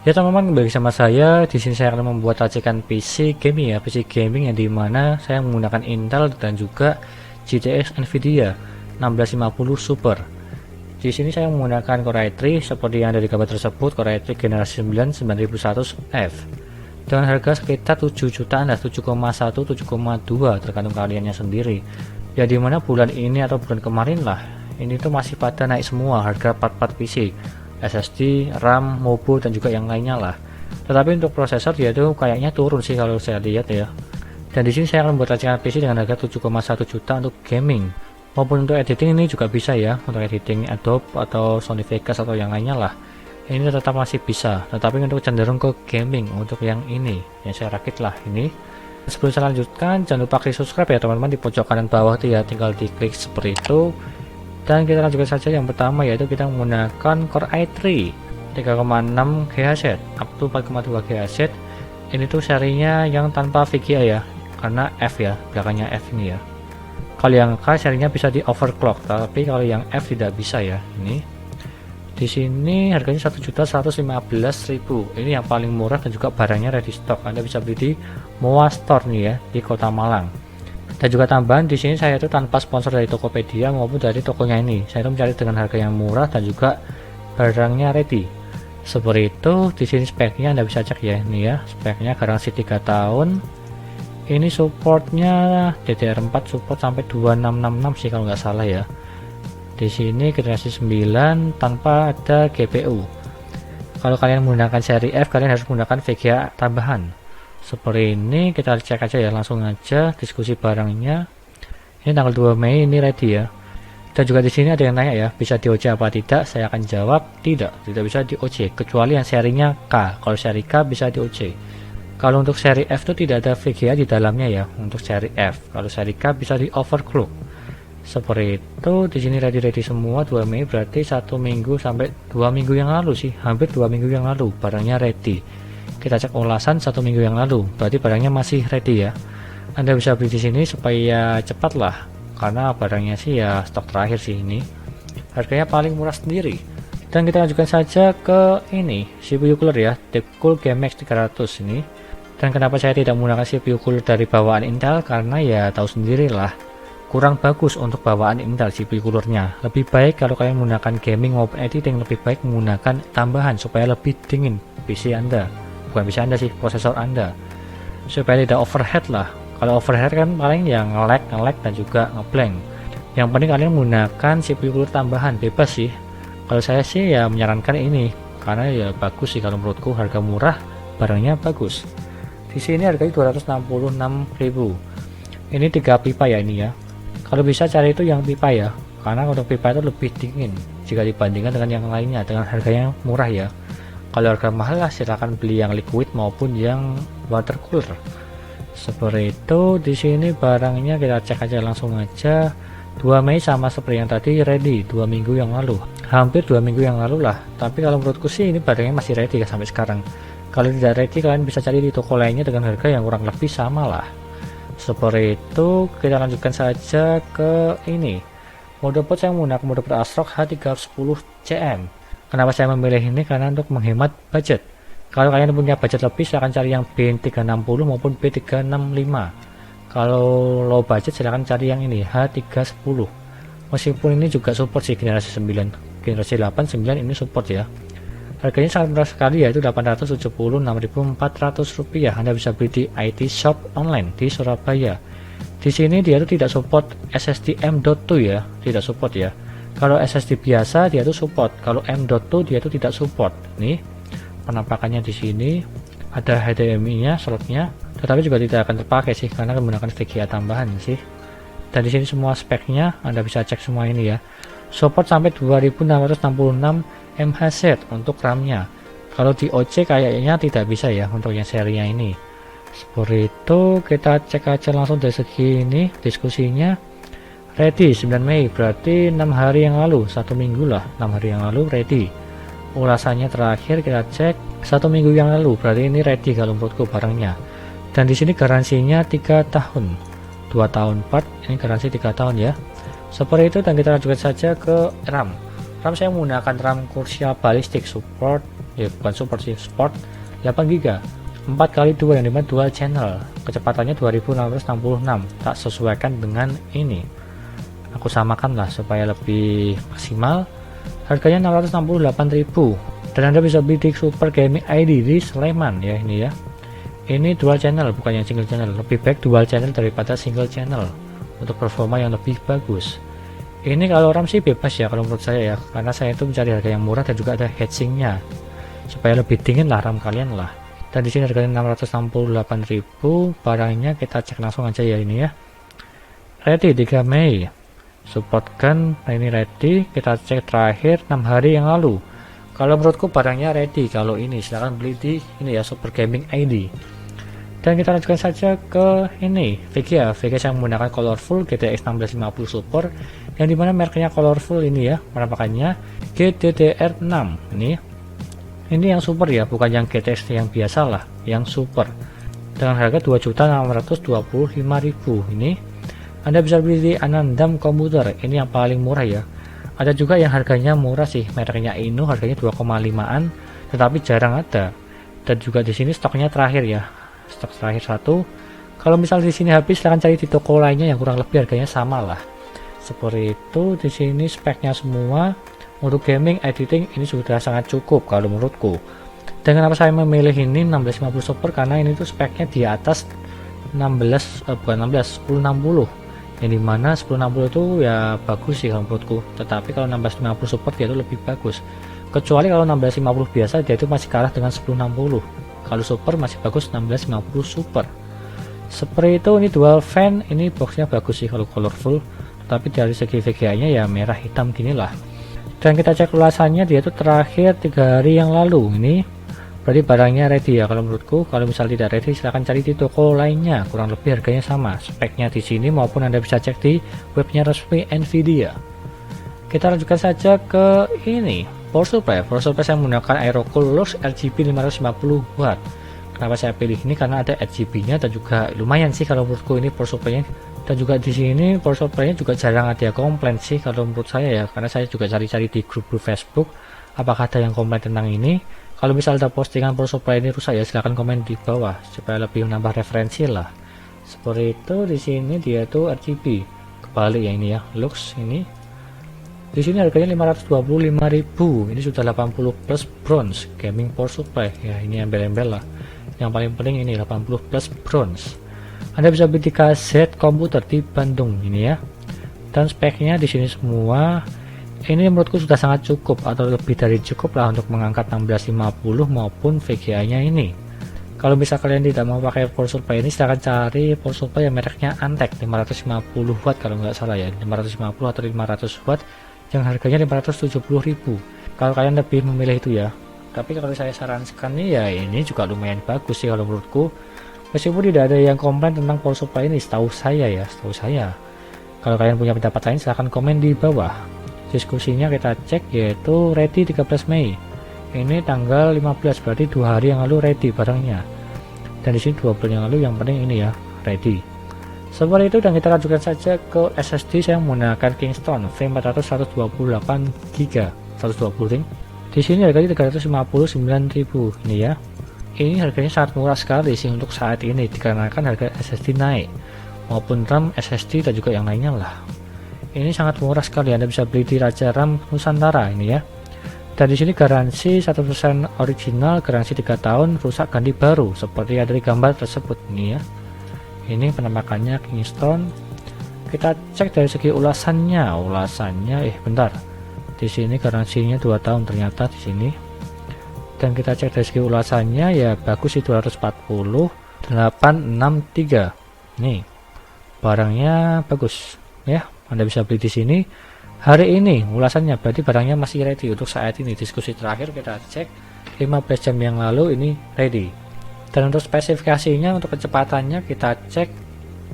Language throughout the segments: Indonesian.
Ya teman-teman, kembali sama saya. Di sini saya akan membuat racikan PC gaming ya, PC gaming yang dimana saya menggunakan Intel dan juga GTX Nvidia 1650 Super. Di sini saya menggunakan Core i3 seperti yang ada di gambar tersebut, Core i3 generasi 9 9100F dengan harga sekitar 7 jutaan, 7,1 7,2 tergantung kaliannya sendiri. Ya dimana bulan ini atau bulan kemarin lah, ini tuh masih pada naik semua harga part-part PC, SSD, RAM, MOBO dan juga yang lainnya lah. Tetapi untuk prosesor dia tuh kayaknya turun sih kalau saya lihat ya. Dan di sini saya akan membuat racikan PC dengan harga 7,1 juta untuk gaming. Maupun untuk editing ini juga bisa ya, untuk editing Adobe atau Sony Vegas atau yang lainnya lah. Ini tetap masih bisa, tetapi untuk cenderung ke gaming untuk yang ini yang saya rakit lah ini. Sebelum saya lanjutkan, jangan lupa klik subscribe ya teman-teman di pojok kanan bawah itu ya, tinggal diklik seperti itu. Dan kita lanjutkan saja yang pertama, yaitu kita menggunakan Core i3 3,6 GHz up to 4,2 GHz. Ini tuh serinya yang tanpa VGA ya, karena F ya, belakangnya F ini ya. Kalau yang K serinya bisa di overclock, tapi kalau yang F tidak bisa ya. Ini di sini harganya 1.115.000. Ini yang paling murah dan juga barangnya ready stock. Anda bisa beli di Moa Store nih ya, di Kota Malang. Dan juga tambahan di sini saya itu tanpa sponsor dari Tokopedia maupun dari tokonya ini. Saya itu mencari dengan harga yang murah dan juga barangnya ready. Seperti itu. Di sini speknya Anda bisa cek ya, ini ya. Speknya garansi 3 tahun. Ini supportnya DDR4 support sampai 2666 sih kalau nggak salah ya. Di sini generasi 9 tanpa ada GPU. Kalau kalian menggunakan seri F, kalian harus menggunakan VGA tambahan. Seperti ini, kita cek aja ya, langsung aja diskusi barangnya. Ini tanggal 2 Mei ini ready ya. Dan juga di sini ada yang nanya ya, bisa di OC apa tidak? Saya akan jawab tidak bisa di OC kecuali yang serinya K. Kalau seri K bisa di OC. Kalau untuk seri F itu tidak ada VGA di dalamnya ya untuk seri F. Kalau seri K bisa di overclock. Seperti itu. Di sini ready semua 2 Mei, berarti 1 minggu sampai 2 minggu yang lalu sih, hampir 2 minggu yang lalu barangnya ready. Kita cek ulasan 1 minggu yang lalu, berarti barangnya masih ready ya. Anda bisa beli di sini supaya cepat lah, karena barangnya sih ya stok terakhir sih ini. Harganya paling murah sendiri. Dan kita lanjutkan saja ke ini, CPU cooler ya, Deepcool GMX 300 ini. Dan kenapa saya tidak menggunakan CPU cooler dari bawaan Intel? Karena ya tahu sendiri lah, kurang bagus untuk bawaan Intel CPU coolernya. Lebih baik kalau kalian menggunakan gaming maupun editing, lebih baik menggunakan tambahan supaya lebih dingin PC Anda. Bukan PC Anda sih, prosesor Anda, supaya tidak overheat lah. Kalau overheat kan paling yang nge-lag dan juga ngeblank. Yang penting kalian menggunakan CPU cooler tambahan, bebas sih. Kalau saya sih ya menyarankan ini, karena ya bagus sih kalau menurutku, harga murah, barangnya bagus. Di sini harganya 266.000. Ini 3 pipa ya ini ya. Kalau bisa cari itu yang pipa ya, karena untuk pipa itu lebih dingin jika dibandingkan dengan yang lainnya, dengan harganya murah ya. Kalau harga mahal lah silahkan beli yang liquid maupun yang water cooler. Seperti itu. Di sini barangnya kita cek aja langsung aja. 2 Mei sama seperti yang tadi ready 2 minggu yang lalu, hampir 2 minggu yang lalu lah. Tapi kalau menurutku sih ini barangnya masih ready ya sampai sekarang. Kalau tidak ready kalian bisa cari di toko lainnya dengan harga yang kurang lebih sama lah. Seperti itu. Kita lanjutkan saja ke ini, motherboard. Saya menggunakan motherboard ASRock H310CM. Kenapa saya memilih ini? Karena untuk menghemat budget. Kalau kalian punya budget lebih, silahkan cari yang B360 maupun B365. Kalau low budget silahkan cari yang ini H310. Meskipun ini juga support sih generasi 9, generasi 8, 9 ini support ya. Harganya sangat murah sekali, yaitu Rp876.400. Anda bisa beli di IT Shop online di Surabaya. Di sini dia tuh tidak support SSD M.2 ya, tidak support ya. Kalau SSD biasa dia tuh support, kalau M.2 dia tuh tidak support. Nih penampakannya di sini ada HDMI-nya, slotnya, tetapi juga tidak akan terpakai sih karena menggunakan VGA tambahan sih. Dan di sini semua speknya Anda bisa cek semua ini ya. Support sampai 2666 MHz untuk RAM-nya. Kalau di OC kayaknya tidak bisa ya untuk yang serinya ini. Seperti itu. Kita cek aja langsung dari segi ini diskusinya. Ready 9 Mei, berarti 6 hari yang lalu, 1 minggu lah, 6 hari yang lalu ready. Ulasannya terakhir kita cek 1 minggu yang lalu, berarti ini ready kalau menurutku barangnya. Dan di sini garansinya 3 tahun, 2 tahun part, ini garansi 3 tahun ya. Seperti itu. Dan kita lanjutkan saja ke RAM. RAM saya menggunakan RAM Corsair Ballistic support ya bukan super sih, sport 8 GB 4x2 yang dimana dual channel, kecepatannya 2666. Tak sesuaikan dengan ini, aku samakan lah supaya lebih maksimal. Harganya 668.000 dan Anda bisa beli di Super Gaming ID di Sleman ya. Ini ya, ini dual channel bukan yang single channel, lebih baik dual channel daripada single channel untuk performa yang lebih bagus. Ini kalau RAM sih bebas ya kalau menurut saya ya, karena saya itu mencari harga yang murah dan juga ada heatsinknya supaya lebih dingin lah RAM kalian lah. Dan di sini harganya 668.000. Barangnya kita cek langsung aja ya. Ini ya, ready 3 Mei, support kan. Nah ini ready, kita cek terakhir 6 hari yang lalu. Kalau menurutku barangnya ready. Kalau ini silahkan beli di ini ya, Super Gaming ID. Dan kita lanjutkan saja ke ini VGA yang menggunakan colorful GTX 1650 Super, yang dimana mereknya colorful ini ya, penampakannya GDDR6 ini yang super ya, bukan yang GTX yang biasa lah, yang super, dengan harga 2.625.000. Ini Anda bisa beli di Anandam Komputer, ini yang paling murah ya. Ada juga yang harganya murah sih, mereknya Inu, harganya 2,5an, tetapi jarang ada. Dan juga di sini stoknya terakhir ya, stok terakhir 1. Kalau misal di sini habis, silahkan cari di toko lainnya yang kurang lebih harganya sama lah. Seperti itu. Di sini speknya semua. Untuk gaming editing ini sudah sangat cukup kalau menurutku. Dan kenapa saya memilih ini 1650 Super, karena ini tuh speknya di atas 1060, yang dimana 1060 itu ya bagus sih kalau menurutku. Tetapi kalau 1650 Super dia itu lebih bagus, kecuali kalau 1650 biasa dia itu masih kalah dengan 1060. Kalau Super masih bagus 1650 Super. Seperti itu. Ini dual fan, ini boxnya bagus sih kalau colorful, tapi dari segi VGA nya ya merah hitam gini lah. Dan kita cek ulasannya, dia itu terakhir 3 hari yang lalu. Ini berarti barangnya ready ya kalau menurutku. Kalau misal tidak ready, silahkan cari di toko lainnya, kurang lebih harganya sama speknya di sini, maupun Anda bisa cek di webnya resmi Nvidia. Kita lanjutkan saja ke ini power supply yang menggunakan Aerocool Lux RGB 550 watt. Kenapa saya pilih ini, karena ada RGB nya dan juga lumayan sih kalau menurutku ini power supply nya. Dan juga di sini power supply-nya juga jarang ada komplain sih kalau menurut saya ya, karena saya juga cari-cari di grup-grup Facebook apakah ada yang komplain tentang ini. Kalau misalnya ada postingan power supply ini rusak ya, silahkan komen di bawah supaya lebih menambah referensi lah. Seperti itu. Di sini dia tuh RGB kebalik ya, ini ya Lux. Ini di sini harganya 525.000. Ini sudah 80 plus bronze gaming power supply ya, ini embel-embel lah. Yang paling penting ini 80 plus bronze. Anda bisa beli di KZ Komputer di Bandung ini ya. Dan speknya di sini semua ini menurutku sudah sangat cukup atau lebih dari cukup lah untuk mengangkat 1650 maupun VGA-nya ini. Kalau bisa kalian tidak mau pakai power supply ini, silahkan cari power supply yang mereknya Antec 550 watt kalau nggak salah ya, 550 atau 500 watt yang harganya 570.000. Kalau kalian lebih memilih itu ya. Tapi kalau saya sarankan nih ya, ini juga lumayan bagus sih kalau menurutku. Meskipun tidak ada yang komplain tentang power supply ini, setahu saya ya, setahu saya. Kalau kalian punya pendapat lain, silahkan komen di bawah. Diskusinya kita cek, yaitu ready 13 Mei. Ini tanggal 15, berarti 2 hari yang lalu ready barangnya. Dan di sini 2 bulan yang lalu, yang penting ini ya, ready. Seperti itu. Dan kita lanjutkan saja ke SSD saya menggunakan Kingston V400 128 GB 120 ring. Di sini harganya 359.000 ini ya. Ini harganya sangat murah sekali sih untuk saat ini, dikarenakan harga SSD naik, maupun RAM, SSD dan juga yang lainnya lah. Ini sangat murah sekali, Anda bisa beli di Raja RAM Nusantara ini ya. Dan di sini garansi 100% original, garansi 3 tahun, rusak ganti baru, seperti ada di gambar tersebut ini ya. Ini penampakannya Kingston. Kita cek dari segi ulasannya, bentar. Di sini garansinya 2 tahun ternyata di sini. Dan kita cek dari segi ulasannya ya bagus sih, 240 863. Nih barangnya bagus ya, Anda bisa beli di sini hari ini ulasannya, berarti barangnya masih ready untuk saat ini. Diskusi terakhir kita cek 15 jam yang lalu, ini ready. Dan untuk spesifikasinya, untuk kecepatannya kita cek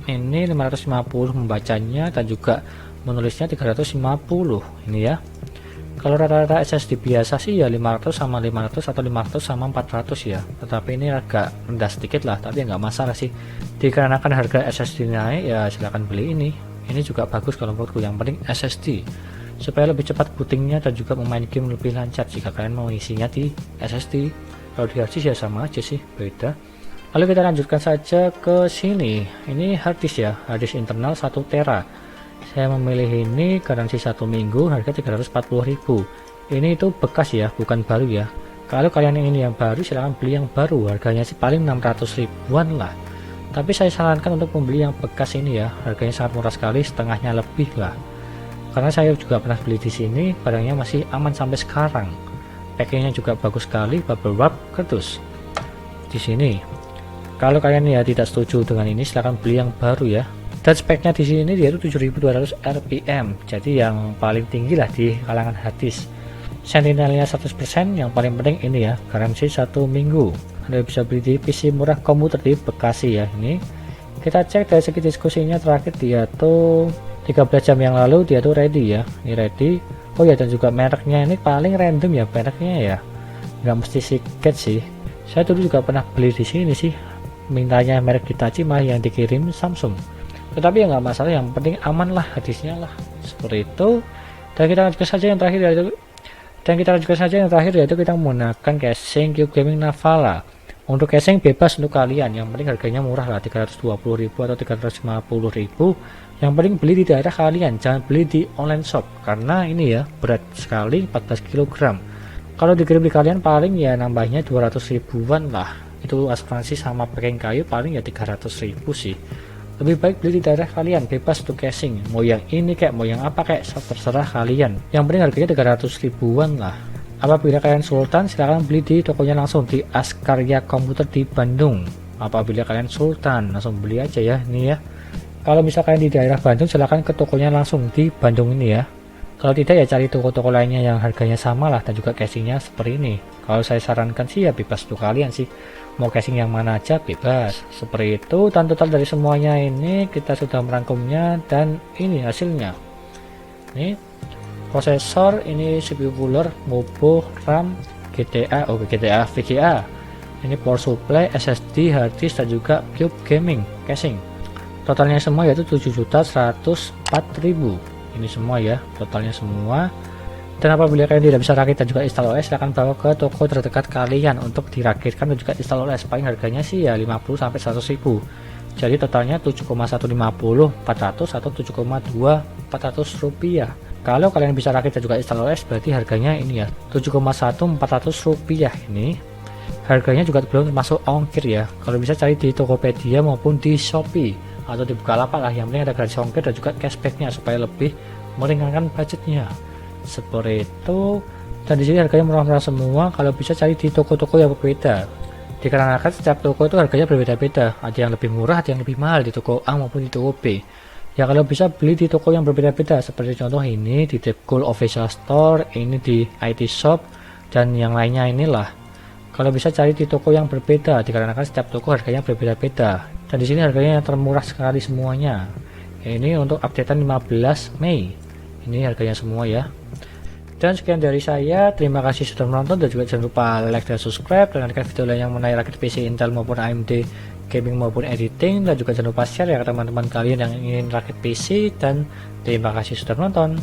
ini 550 membacanya dan juga menulisnya 350 ini ya. Kalau rata-rata SSD biasa sih ya 500 sama 500 atau 500 sama 400 ya, tetapi ini agak rendah sedikit lah, tapi nggak masalah sih. Dikarenakan harga SSD naik ya silahkan beli ini juga bagus kalau menurutku, yang penting SSD supaya lebih cepat bootingnya dan juga memain game lebih lancar jika kalian mau isinya di SSD. Kalau di harddisk ya sama aja sih, beda. Lalu kita lanjutkan saja ke sini. Ini harddisk ya, harddisk internal 1 tera. Saya memilih ini garansi 1 minggu, harga 340.000. Ini itu bekas ya, bukan baru ya. Kalau kalian ingin yang baru silahkan beli yang baru, harganya sih paling 600 ribuan lah. Tapi saya sarankan untuk membeli yang bekas ini ya, harganya sangat murah sekali, setengahnya lebih lah. Karena saya juga pernah beli di sini, barangnya masih aman sampai sekarang. Packingnya juga bagus sekali, bubble wrap, kardus. Di sini, kalau kalian ya tidak setuju dengan ini, silahkan beli yang baru ya. Dan speknya di sini dia itu 7200 rpm, jadi yang paling tinggi lah di kalangan harddisk. Sentinelnya 100%, yang paling penting ini ya, garansi 1 minggu. Anda bisa beli di PC murah komputer di Bekasi ya. Ini kita cek dari segi diskusinya terakhir, dia tuh 13 jam yang lalu dia tuh ready ya. Ini ready. Oh ya, dan juga mereknya ini paling random ya mereknya ya, nggak mesti Seagate sih. Saya dulu juga pernah beli di sini sih, mintanya merek Hitachi malah yang dikirim Samsung. Tetapi ya nggak masalah, yang penting aman lah harddisknya lah, seperti itu. Dan kita lanjutkan saja yang terakhir yaitu kita menggunakan casing Cube Gaming Navala. Untuk casing bebas untuk kalian, yang penting harganya murah lah, 320.000 atau 350.000. Yang penting beli di daerah kalian, jangan beli di online shop, karena ini ya berat sekali, 14 kg. Kalau dikirim di kalian paling ya nambahnya 200 ribuan lah. Itu asuransi sama packing kayu paling ya 300.000 sih. Lebih baik beli di daerah kalian, bebas untuk casing, mau yang ini kayak mau yang apa kayak, terserah kalian. Yang penting harganya 300 ribuan lah. Apabila kalian sultan, silahkan beli di tokonya langsung di Askarya Komputer di Bandung. Apabila kalian sultan, langsung beli aja ya ini ya. Kalau misalkan di daerah Bandung, silahkan ke tokonya langsung di Bandung ini ya. Kalau tidak ya cari toko-toko lainnya yang harganya sama lah dan juga casingnya seperti ini. Kalau saya sarankan sih ya bebas untuk kalian sih, mau casing yang mana aja bebas, seperti itu. Dan total dari semuanya ini kita sudah merangkumnya, dan ini hasilnya. Ini prosesor, ini CPU cooler, MOBO, RAM, GTA, VGA. Ini power supply, SSD, harddisk, dan juga Cube Gaming casing. Totalnya semua yaitu 7.104.000. Ini semua ya, totalnya semua. Dan apabila kalian tidak bisa rakit dan juga install OS, silahkan bawa ke toko terdekat kalian untuk dirakitkan dan juga install OS. Paling harganya sih ya 50-100.000. Jadi totalnya 7,150 400 atau 7,2 400 rupiah. Kalau kalian bisa rakit dan juga install OS, berarti harganya ini ya 7,1 400 rupiah. Ini harganya juga belum termasuk ongkir ya. Kalau bisa cari di Tokopedia maupun di Shopee atau di Bukalapak lah, yang penting ada gratis ongkir dan juga cashbacknya supaya lebih meringankan budgetnya, seperti itu. Dan di sini harganya murah-murah semua. Kalau bisa cari di toko-toko yang berbeda, dikarenakan setiap toko itu harganya berbeda-beda, ada yang lebih murah, ada yang lebih mahal di toko A maupun di toko B ya. Kalau bisa beli di toko yang berbeda-beda, seperti contoh ini di Deepcool Official Store, ini di IT Shop, dan yang lainnya inilah. Kalau bisa cari di toko yang berbeda, dikarenakan setiap toko harganya berbeda-beda. Dan di sini harganya yang termurah sekali semuanya. Ini untuk updatean 15 Mei. Ini harganya semua ya. Dan sekian dari saya. Terima kasih sudah menonton, dan juga jangan lupa like dan subscribe, dan nantikan video lain yang mengenai rakit PC Intel maupun AMD gaming maupun editing. Dan juga jangan lupa share ya ke teman-teman kalian yang ingin rakit PC. Dan terima kasih sudah menonton.